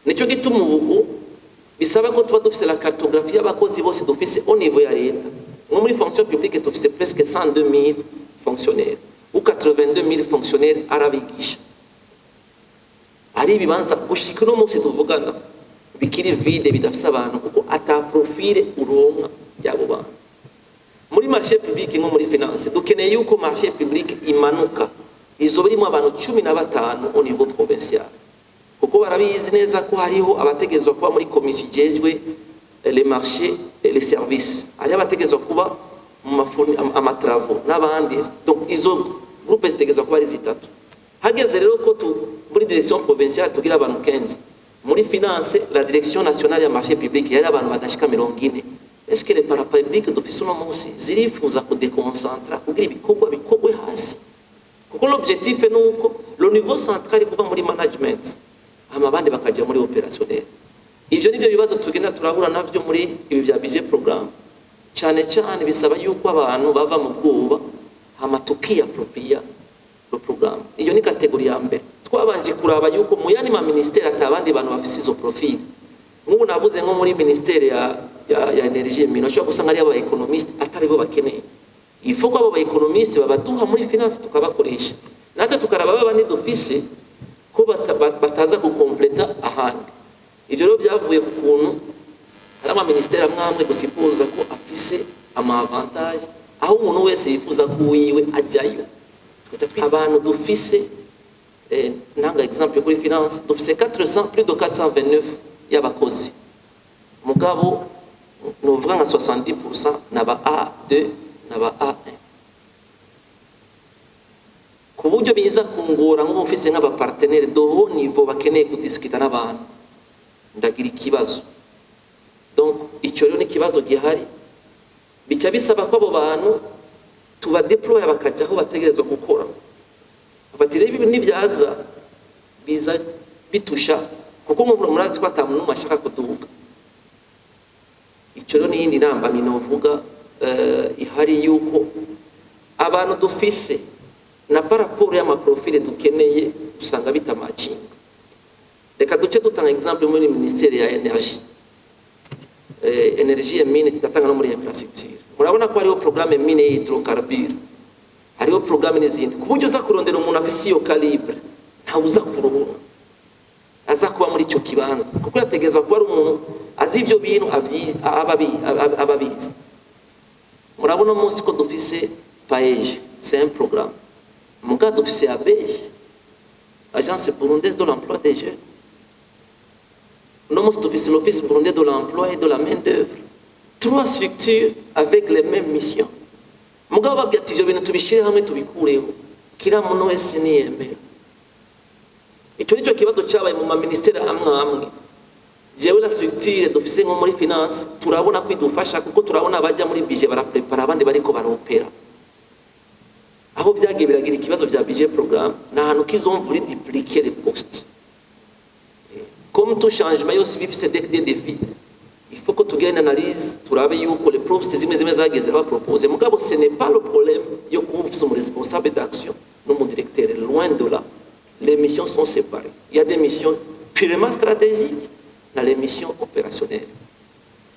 Nico gituma ubu bisaba ko tuba dufise la cartographie y'abakozi bose dufise au niveau ya leta. Nko muri fonction publique dufise presque 102 000 fonctionnaires ou 82 000 fonctionnaires arabigisha. Ari bibanza gushika no munsi tuvugana bikiri vide bidafise abantu kuko ata profile uronka yabo bantu. Muri marché public nko muri finance dukeneye yuko marché public imanuka izo birimo abantu 15 au niveau provincial. Kuko barabizi neza ko hariho abategezwa kuba muri commission ijejwe les marchés et les services. Ari abategezwa kuba mu mafuni amatravaux n'abandi. Donc izo groupe zitegezwa kuba ari zitatu. Hageze rero ko muri direction provinciale tugira abantu 15. Muri finance la direction nationale ya marché public yari abantu badashika 40. Est-ce que les parapublics d'office no munsi zirifuza ko déconcentra kugira ibikorwa bikogwe hasi? Kuko l'objectif est nuko le niveau central kuva muri management amabandi bakaje muri opérationnel. Ivyo nivyo bibazo tugenda turahura navyo muri ibi bya budget programme. Cyane cyane bisaba yuko abantu bava mu bwoba amatuki appropriate le programme. Iyo ni category ya mbere. Twabanje kuraba yuko mu yani ma ministère atabandi bantu bafise izo profil. Nk'ubu navuze nko muri ministère ya energie mino cyo gusanga ari aba economist atari bo bakeneye. Ifo ko aba economist babaduha muri finance tukabakoresha. Natwe tukaraba babandi dufise ko bataza gukompleta ahandi. Ivyo rero byavuye ku kuntu hari ama ministère amwe dusipoza ko afise ama avantage aho umuntu wese yifuza ko wiwe ajyayo. Abantu dufise nanga exemple kuri finance dufise plus de 429 y'abakozi. Mugabo novuga nka 70% naba A2 naba A1. Kuburyo biza kungora ngo ufise nk'aba partenaire de haut niveau bakeneye kudiskita n'abantu ndagira ikibazo. Donc icyo rero ni kibazo gihari bica bisaba ko abo bantu tuba deploy bakaja aho bategerezwa gukora. Afatire ibi nivyaza biza bitusha kuko mu murazi ko atamuntu mashaka kuduga. Icyo rero ni indi namba minovuga ihari yuko abantu dufise na paraporo ya maprofile dukeneye usanga bita matching. Reka duce dutanga exemple muri ministère ya energie. Energie et mine tatanga no muri infrastructure. Murabona ko hariho programme mine hydrocarbure. Hariho programme n'izindi. Kuburyo za kurondera umuntu afise iyo calibre nta uza kuruhura. Aza kuba muri cyo kibanza. Kuko yategezwa kuba ari umuntu azi ivyo bintu ababizi. Murabona munsi ko dufise PAEJ, c'est un programme. Mon cas d'officier ABEJ, Agence burundaise de l'emploi des jeunes. Nous sommes l'Office burundais de l'emploi et de la main-d'œuvre. 3 structures avec les mêmes missions. Mugabo babwati ivyo bintu tubishire hamwe tubikureho. Kira muntu wese niyemera. Ico nico kibazo cyabaye mu ministère amwe. Jewe la structure d'officier nko muri finance turabona kwidufasha kuko turabona abajya muri budget baraprepara abandi bariko baropera. Aho byagiye biragira ikibazo bya budget programme nahantu kizomvura dupliquer les postes. Comme tout changement yose bifise des défis. Il faut que tu gagnes une analyse, tu rabais yuko les postes zimwe zageze ba proposer. Mugabo ce n'est pas le problème yo kufisa mu responsable d'action no mu directeur, loin de là. Les missions sont séparées. Il y a des missions purement stratégiques na les missions opérationnelles.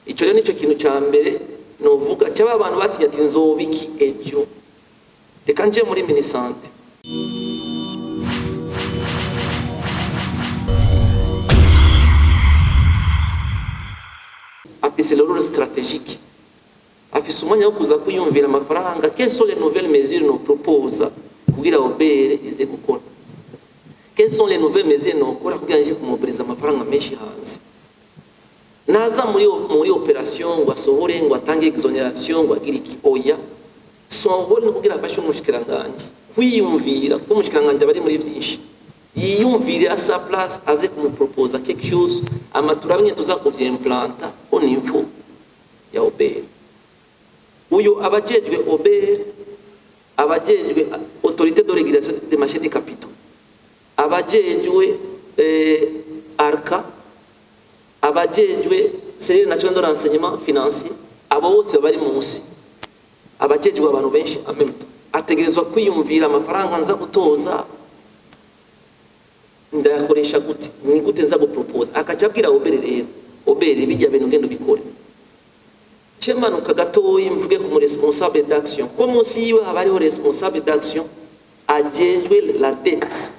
Ico rero nico kintu ca mbere novuga cyaba abantu batinya ati nzobiki ejo. Reka nje muri minisante. Afise le rôle stratégique. Afise umwanya wo kuza kuyumvira amafaranga. Quelles sont les nouvelles mesures nous propose kugira obere ize gukora? Quelles sont les nouvelles mesures nous kora kugira nje kumobiliza amafaranga menshi hanze? Naza muri opération ngo asohore ngo atange exonération ngo agira iki oya. Son rôle kugira afashe umushikiranganje kwiyumvira ko umushikiranganje bari muri byinshi yiyumvira à sa place aze kumuproposer quelque chose amatura bimwe tuza kuvyimplanta au niveau ya OBR. Uyo abajejwe OBR, abajejwe autorité de régulation des marchés de capitaux, abajejwe ARCA, abajejwe Service national de renseignement financier, abo bose bari munsi abajejwe abantu benshi amemta ategerezwa kwiyumvira amafaranga nza gutoza ndayakoresha gute ni gute nza gupropose akacabwira obere rero obere bijya bintu ngendo bikore chemanuka gatoyi mvuge ku responsable d'action ko munsi yiwe haba hariho responsable d'action ajejwe la dette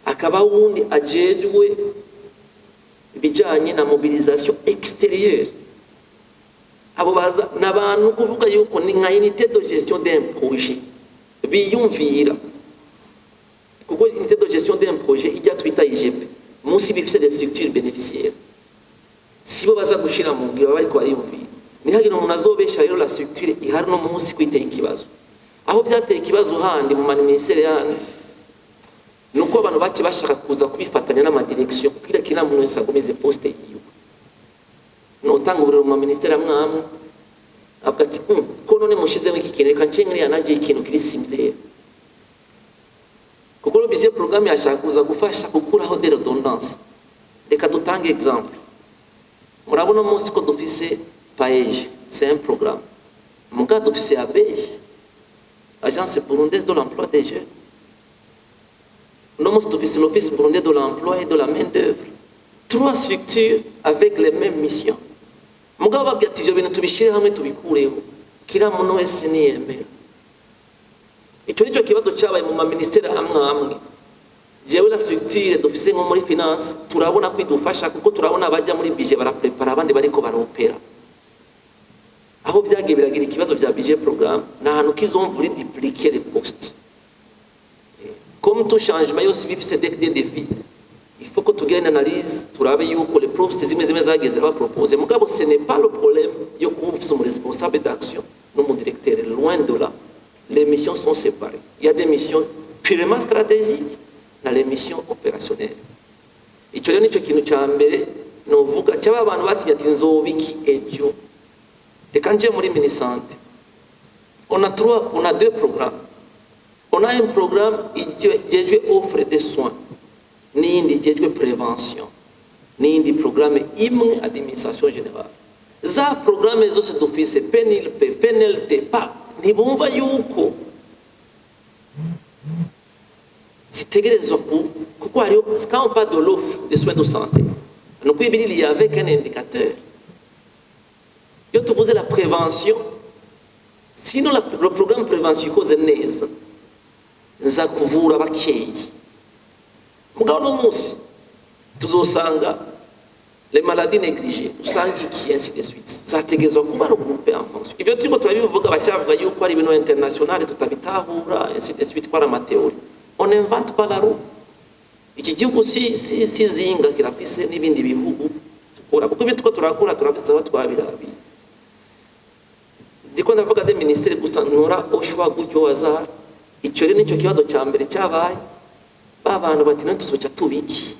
akaba wundi ajejwe bijanye na mobilisation extérieure abo baza nabantu kuvuga yuko ni nka unité de gestion d'un projet biyumvira kuko unité de gestion d'un projet ijya twita IGP munsi bifise des structures bénéficiaires sibo baza gushira mu ngiro bariko bariyumvira nihagira umuntu azobesha rero la structure ihari no munsi kwiteye ikibazo aho byateye ikibazo handi mu ministère yani nuko abantu baki bashaka kuza kubifatanya n'amadirection kugira kina muntu wese agomeze poste yiwe notanga uburero mu ministère amwamwe avuga ati ko none mushizeho iki kintu reka ncengere yanagiye ikintu kiri similaire kuko budget programme yashaka kuza gufasha gukuraho de redondance reka dutange exemple murabona munsi ko dufise paege c'est un programme muga dufise ABEJ agence burundaise de l'emploi des jeunes nous dufise l'office burundais de l'emploi et de la main d'œuvre 3 structures avec les mêmes missions mugabo babwira ati ibyo bintu tubishire hamwe tubikureho kira muntu wese niyemera icyo nicyo kibazo cyabaye mu ministère amwe jewe la structure dufise nko muri finance turabona kwidufasha kuko turabona abajya muri budget baraprepara abandi bariko baropera aho byagiye biragira ikibazo bya budget programme na hanu kizomvura dupliquer les postes comme tout changement yose bifise des défis il faut que tu gagnes une analyse turabe yuko les postes zimwe zageze ba proposer mugabo ce n'est pas le problème yo kufisa mu responsable d'action no mu directeur loin de là les missions sont séparées il y a des missions purement stratégiques na les missions opérationnelles icyo rero nicyo kintu cya mbere novuga cyaba abantu batinya ati nzobiki ejo reka nje muri minisante on a 2 programmes on a un programme dédié offre de soins n'indi dédié prévention n'indi programme imwe administration générale za programme zose dufise PNLT pa ntibumva yuko zitegerezwa kuko hariho quand on parle de l'offre de soins de santé nous pouvons il y avec un indicateur yo tuvuze la prévention sinon le programme prévention cause neza nza kuvura bakeyi mugabo no munsi tuzosanga les maladies négligées usanga iki ainsi de suite zategezwa kuba regroupé en fonction ivyo turiko turabivuga bacyavuga yuko ari ibintu international tutabitahura ainsi de suite kwa ma théorie on n'invente pas la roue iki gihugu si zinga kirafise n'ibindi bihugu tukora kuko bitwo turakura turabisaba twabirabi diko ndavuga de ministère gusa nora oshwa gutyo wazara icyo rero nicyo kibazo cya mbere cyabaye babantu bati none tuzoca tubiki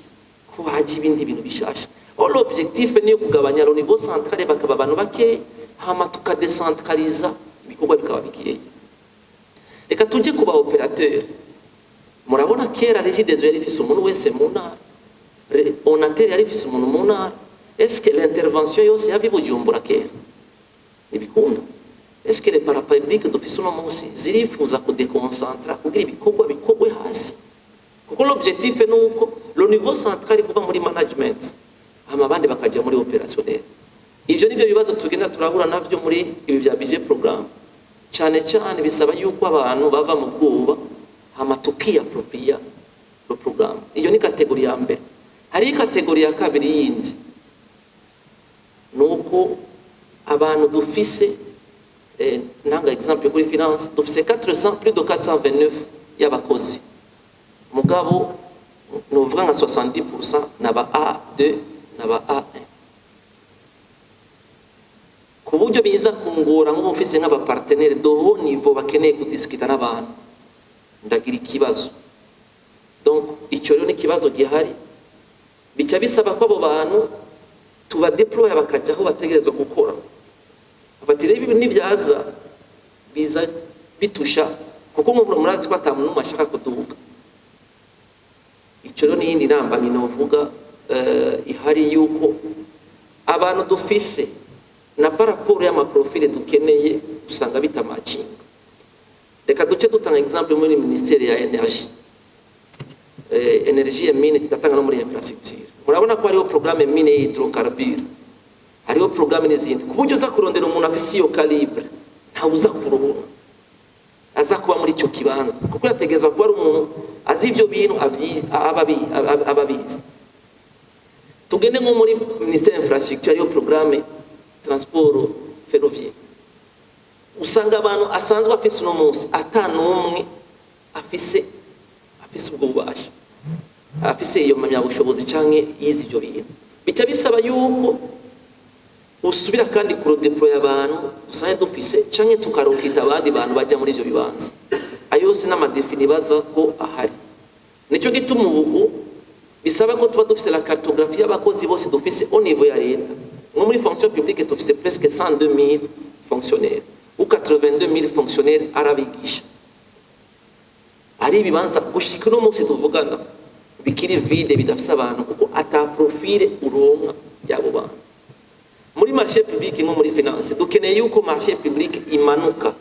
ko haje ibindi bintu bishasha l'objectif ni kugabanya au niveau central bakaba abantu bake hama tukadecentraliza ibikorwa bikaba bikeye reka tujye kuba operateur murabona kera Regideso yari ifise umuntu wese mu ntara Onatel yari ifise umuntu mu ntara est-ce que l'intervention yose yavi Bujumbura kera nibikunda est-ce que les parapublics dufise uno munsi zirifuza kudeconcentra kugira ibikorwa bikogwe hasi kuko l'objectif ni uko le niveau central kuva muri management hama abandi bakajya muri opérationnel ivyo nivyo bibazo tugenda turahura navyo muri ibi bya budget programme cyane cyane bisaba yuko abantu bava mu bwoba hama tukiapropria le programme iyo ni kategori ya mbere hari kategori ya kabiri yindi nuko abantu dufise nanga exemple kuri finance dufise plus de 429 y'abakozi mugabo novuga nka 70% naba A2 naba A1 ku buryo biza kungora ngo mufise nk'aba partenaire de haut niveau bakeneye kudiskita n'abantu ndagira ikibazo donc icyo rero ni kibazo gihari bica bisaba ko abo bantu tuba deploy bakajya aho bategerezwa gukora afatire ibi nibyaza biza bitusha kuko murazi ko atamuntu mashaka kuduka icyo rero ni yindi namba nyinovuga ihari yuko abantu dufise na paraporo y'amaprofile dukeneye usanga bitamacinga reka duce dutanga example muri ministère ya energie energie ya mine tudatanga no muri infrastructure. Murabona ko hariho programme mine hydrocarbure, hariho programme n'izindi ku buryo uza kurondera umuntu afise iyo calibre ntawe uza kuronka aza kuba muri icyo kibanza, kuko yategezwa kuba ari umuntu azi ivyo bintu ababizi. Tugende nko muri ministère infrastructure hariho programme transport ferroviaire, usanga abantu asanzwe afise no munsi atanumwe afise ubwo bubasha, afise iyo mpamyabushobozi canke yize ivyo bintu. Bica bisaba yuko usubira kandi kurodeploya abantu usanga dufise canke tukarokita abandi bantu bajya muri ivyo bibanza. Ayo yose n'amadefini baza ko ahari. Nico gituma ubu bisaba ko tuba dufise la cartographie y'abakozi bose dufise au niveau ya leta. Nko muri fonction publique dufise presque 102 000 fonctionnaires ou 82 000 fonctionnaires arabigisha. Ari ibibanza gushika no munsi tuvugana bikiri vide bidafise abantu kuko ata profile uronka yabo bantu. Muri marché public nko muri finance dukeneye yuko marché public imanuka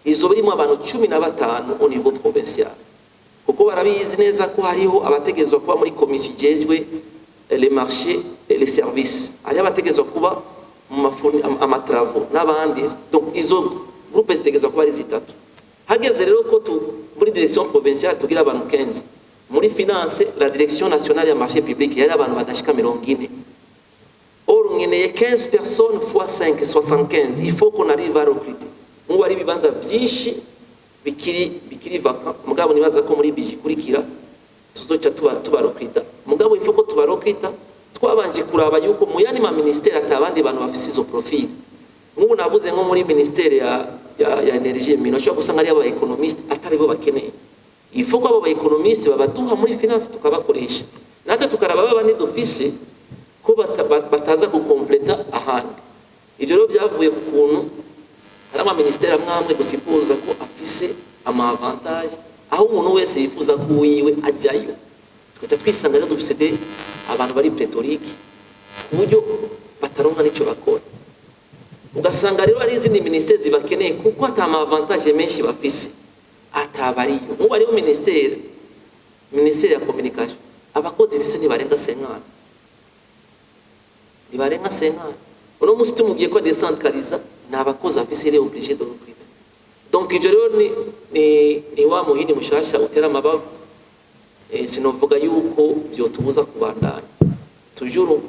izo birimo abantu 15 au niveau provincial, kuko barabizi neza ko hariho abategezwa kuba muri commission ijejwe les marchés et les services, ari abategezwa kuba mu mafuni amatravo n'abandi. Donc izo groupe zitegezwa kuba ari zitatu. Hageze rero ko muri direction provinciale tugira abantu 15, muri finance la direction nationale ya marché public yari abantu badashika 40. Or ngeneye 15 personnes fois 5 75, il faut qu'on arrive à recruter. Ngo ari bibanza byinshi bikiri vacant, mugabo nibaza ko muri biji kurikira tuzoca tubarokita. Mugabo il faut ko tubarokita twabanje kuraba yuko mu yani ma ministère atabandi bantu bafise izo profil. Nk'ubu navuze nko muri ministère ya energie mino cyo gusanga ari aba economist atari bo bakeneye. Il faut ko abo ba economist babaduha muri finance tukabakoresha. Natwe tukaraba babandi dufise ko bataza gukompleta ahandi. Ivyo rero byavuye ku kuntu hari ama ministère amwe dusipoza ko afise ama avantage aho umuntu wese yifuza ko wiwe ajyayo. Twita twisanga rero dufise abantu bari pléthorique ku buryo bataronka nico bakora. Ugasanga rero ari izindi ministère zibakeneye kuko atama avantage menshi bafise atabariyo. Mu bari mu ministère ya communication abakozi bise ntibarenga 50. Ntibarenga 50. Uno musi tumugiye ko decentraliza n'abakozi afise rero obligé de recruter. Donc ivyo rero ni wa muhini mushasha utera amabavu. Sinovuga yuko byo tubuza kubandanya. Toujours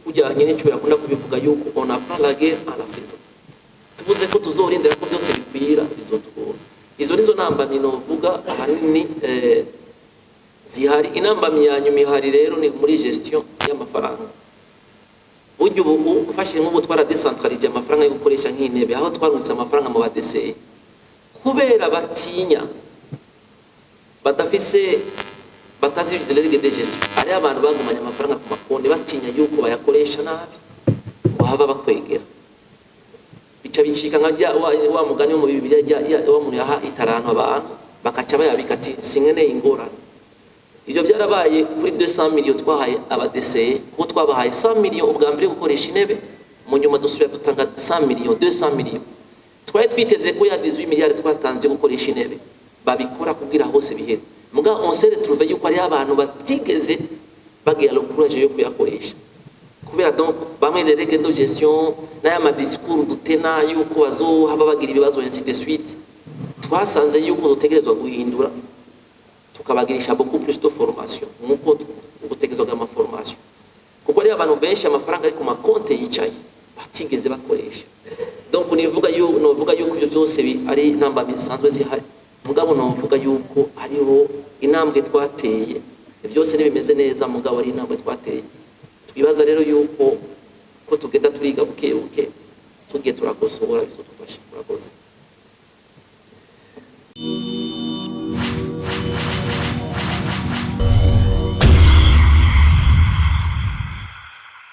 kujyanye n'icyo yakunda kubivuga yuko on apprend la guerre à la faisant. Tuvuze ko tuzorindira ko byose bikwira bizotugora. Izo nizo nambamye novuga ahanini zihari. Inambamye yanyuma ihari rero ni muri gestion y'amafaranga. Buryo ubu ufashe nk'ubu twara decentralize amafaranga yo gukoresha nk'intebe aho twarungitse amafaranga mu badese kubera batinya batazi délégué de gestion. Ari abantu bagumanya amafaranga ku makonti batinya yuko bayakoresha nabi ngo hava bakwegera. Bica bicika nka wa mugani mu Bibiliya wa muntu yaha itarano abantu bakaca bayabika ati sinkeneye ingorane. Ivyo byarabaye kuri 200 millions twahaye abadese ko twabahaye 100 millions ubwa mbere gukoresha intebe, mu nyuma dusubira dutanga 100 millions 200 millions. Twaye twiteze ko ya 18 miliyari twatanze gukoresha intebe babikora kugira hose bihere. Muga on s'est retrouvé yuko ari abantu batigeze bagira le courage yo kuyakoresha. Kubera donc bamwe les règles de gestion n'aya ma discours dutena yuko bazo haba bagira ibibazo ainsi de suite. Twasanze yuko dutegerezwa guhindura tukabagirisha beaucoup plus de formation nkuko gutegerezwa ama formation. Kuko ari abantu benshi amafaranga ari ku makonte yicaye batigeze bakoresha. Donc novuga yuko ibyo byose ari namba bisanzwe zihari. Mugabo novuga yuko ariho intambwe twateye byose nibimeze neza, mugabo ari intambwe twateye. Twibaza rero yuko ko tugenda turiga buke tugiye turakosora bizodufasha. Murakoze.